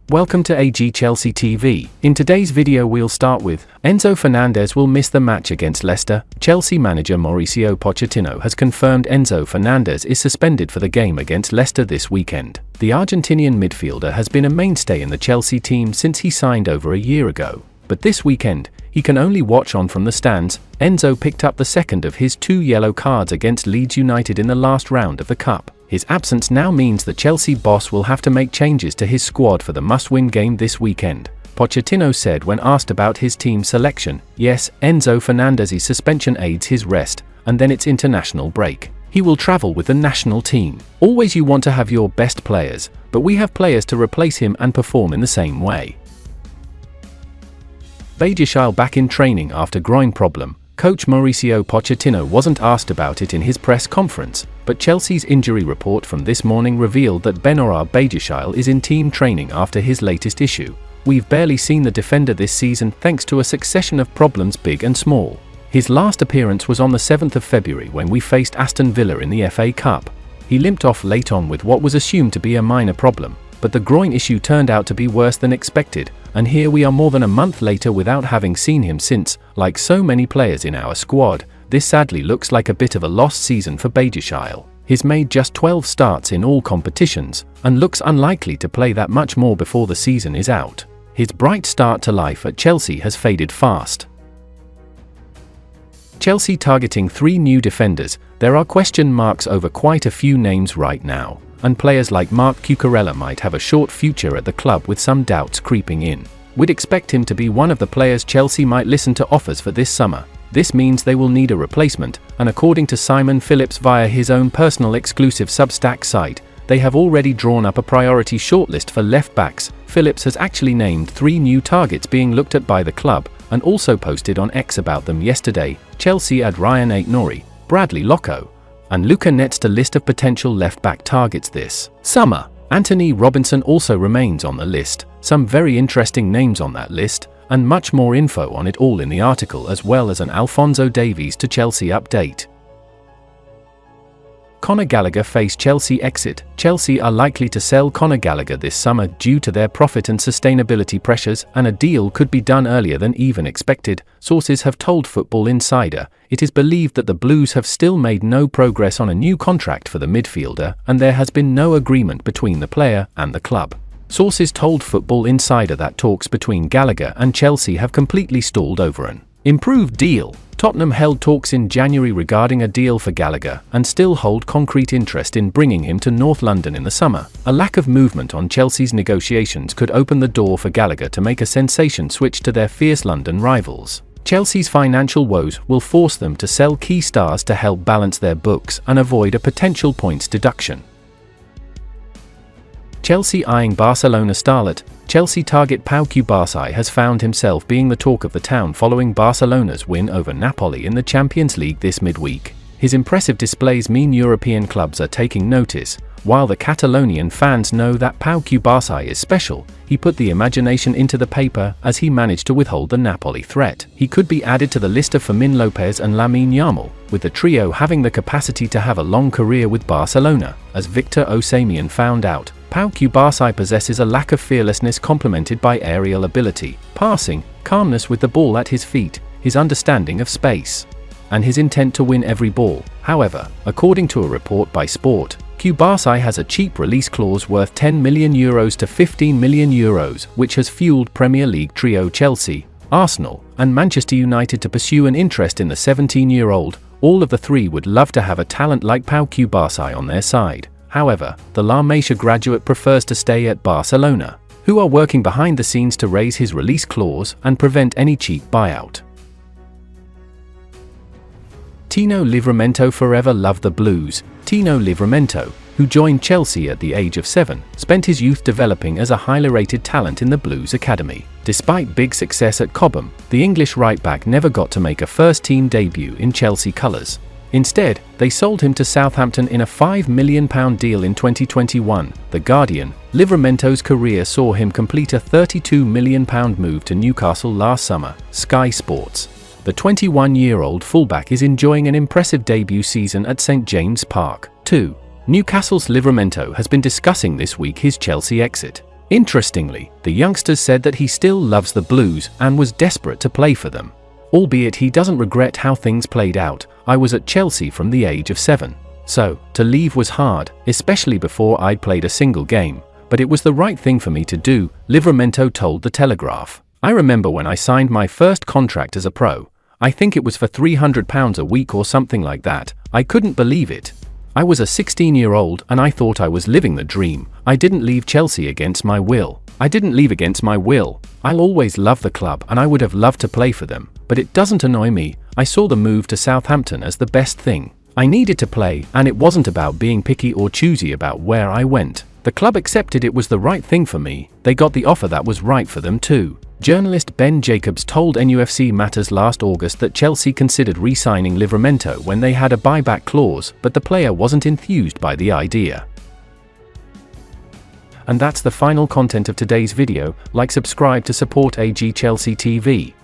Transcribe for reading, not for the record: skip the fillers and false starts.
Welcome to AG Chelsea TV. In today's video we'll start with Enzo Fernandez will miss the match against Leicester. Chelsea manager Mauricio Pochettino has confirmed Enzo Fernandez is suspended for the game against Leicester this weekend. The Argentinian midfielder has been a mainstay in the Chelsea team since he signed over a year ago. But this weekend, he can only watch on from the stands. Enzo picked up the second of his 2 yellow cards against Leeds United in the last round of the Cup. His absence now means the Chelsea boss will have to make changes to his squad for the must-win game this weekend. Pochettino said when asked about his team selection, "Yes, Enzo Fernandez's suspension aids his rest, and then it's international break. He will travel with the national team. Always you want to have your best players, but we have players to replace him and perform in the same way." Badiashile back in training after groin problem. Coach Mauricio Pochettino wasn't asked about it in his press conference, but Chelsea's injury report from this morning revealed that Badiashile is in team training after his latest issue. "We've barely seen the defender this season thanks to a succession of problems big and small. His last appearance was on the 7th of February when we faced Aston Villa in the FA Cup. He limped off late on with what was assumed to be a minor problem, but the groin issue turned out to be worse than expected, and here we are more than a month later without having seen him since. Like so many players in our squad, this sadly looks like a bit of a lost season for Badiashile. He's made just 12 starts in all competitions, and looks unlikely to play that much more before the season is out. His bright start to life at Chelsea has faded fast. Chelsea targeting 3 new defenders. There are question marks over quite a few names right now, and players like Marc Cucurella might have a short future at the club with some doubts creeping in. We'd expect him to be one of the players Chelsea might listen to offers for this summer. This means they will need a replacement, and according to Simon Phillips via his own personal exclusive Substack site, they have already drawn up a priority shortlist for left-backs. Phillips has actually named 3 new targets being looked at by the club, and also posted on X about them yesterday. Chelsea add Ryan Aït-Nouri, Bradley Locko, and Luca Netz to list of potential left-back targets this summer. Anthony Robinson also remains on the list. Some very interesting names on that list, and much more info on it all in the article, as well as an Alphonso Davies to Chelsea update. Conor Gallagher face Chelsea exit. Chelsea are likely to sell Conor Gallagher this summer due to their profit and sustainability pressures, and a deal could be done earlier than even expected. Sources have told Football Insider it is believed that the Blues have still made no progress on a new contract for the midfielder, and there has been no agreement between the player and the club. Sources told Football Insider that talks between Gallagher and Chelsea have completely stalled over an improved deal. Tottenham held talks in January regarding a deal for Gallagher and still hold concrete interest in bringing him to North London in the summer. A lack of movement on Chelsea's negotiations could open the door for Gallagher to make a sensation switch to their fierce London rivals. Chelsea's financial woes will force them to sell key stars to help balance their books and avoid a potential points deduction. Chelsea eyeing Barcelona starlet. Chelsea target Pau Cubarsi has found himself being the talk of the town following Barcelona's win over Napoli in the Champions League this midweek. His impressive displays mean European clubs are taking notice. While the Catalonian fans know that Pau Cubarsi is special, he put the imagination into the paper as he managed to withhold the Napoli threat. He could be added to the list of Fermin Lopez and Lamine Yamal, with the trio having the capacity to have a long career with Barcelona. As Victor Osimhen found out, Pau Cubarsi possesses a lack of fearlessness complemented by aerial ability, passing, calmness with the ball at his feet, his understanding of space, and his intent to win every ball. However, according to a report by Sport, Cubarsi has a cheap release clause worth €10 million to €15 million, which has fueled Premier League trio Chelsea, Arsenal, and Manchester United to pursue an interest in the 17-year-old. All of the 3 would love to have a talent like Pau Cubarsi on their side. However, the La Masia graduate prefers to stay at Barcelona, who are working behind the scenes to raise his release clause and prevent any cheap buyout. Tino Livramento forever loved the Blues. Tino Livramento, who joined Chelsea at the age of 7, spent his youth developing as a highly rated talent in the Blues Academy. Despite big success at Cobham, the English right-back never got to make a first-team debut in Chelsea colours. Instead, they sold him to Southampton in a £5 million deal in 2021. The Guardian, Livramento's career saw him complete a £32 million move to Newcastle last summer. Sky Sports. The 21-year-old fullback is enjoying an impressive debut season at St James Park. 2. Newcastle's Livramento has been discussing this week his Chelsea exit. Interestingly, the youngster said that he still loves the Blues and was desperate to play for them. Albeit he doesn't regret how things played out. I was at Chelsea from the age of 7. So, to leave was hard, especially before I'd played a single game. But it was the right thing for me to do, Livramento told The Telegraph. I remember when I signed my first contract as a pro. I think it was for £300 a week or something like that. I couldn't believe it. I was a 16-year-old and I thought I was living the dream. I didn't leave Chelsea against my will. I'll always love the club and I would have loved to play for them, but it doesn't annoy me. I saw the move to Southampton as the best thing. I needed to play, and it wasn't about being picky or choosy about where I went. The club accepted it was the right thing for me. They got the offer that was right for them too. Journalist Ben Jacobs told NUFC Matters last August that Chelsea considered re-signing Livramento when they had a buyback clause, but the player wasn't enthused by the idea. And that's the final content of today's video. Like, subscribe to support AG Chelsea TV.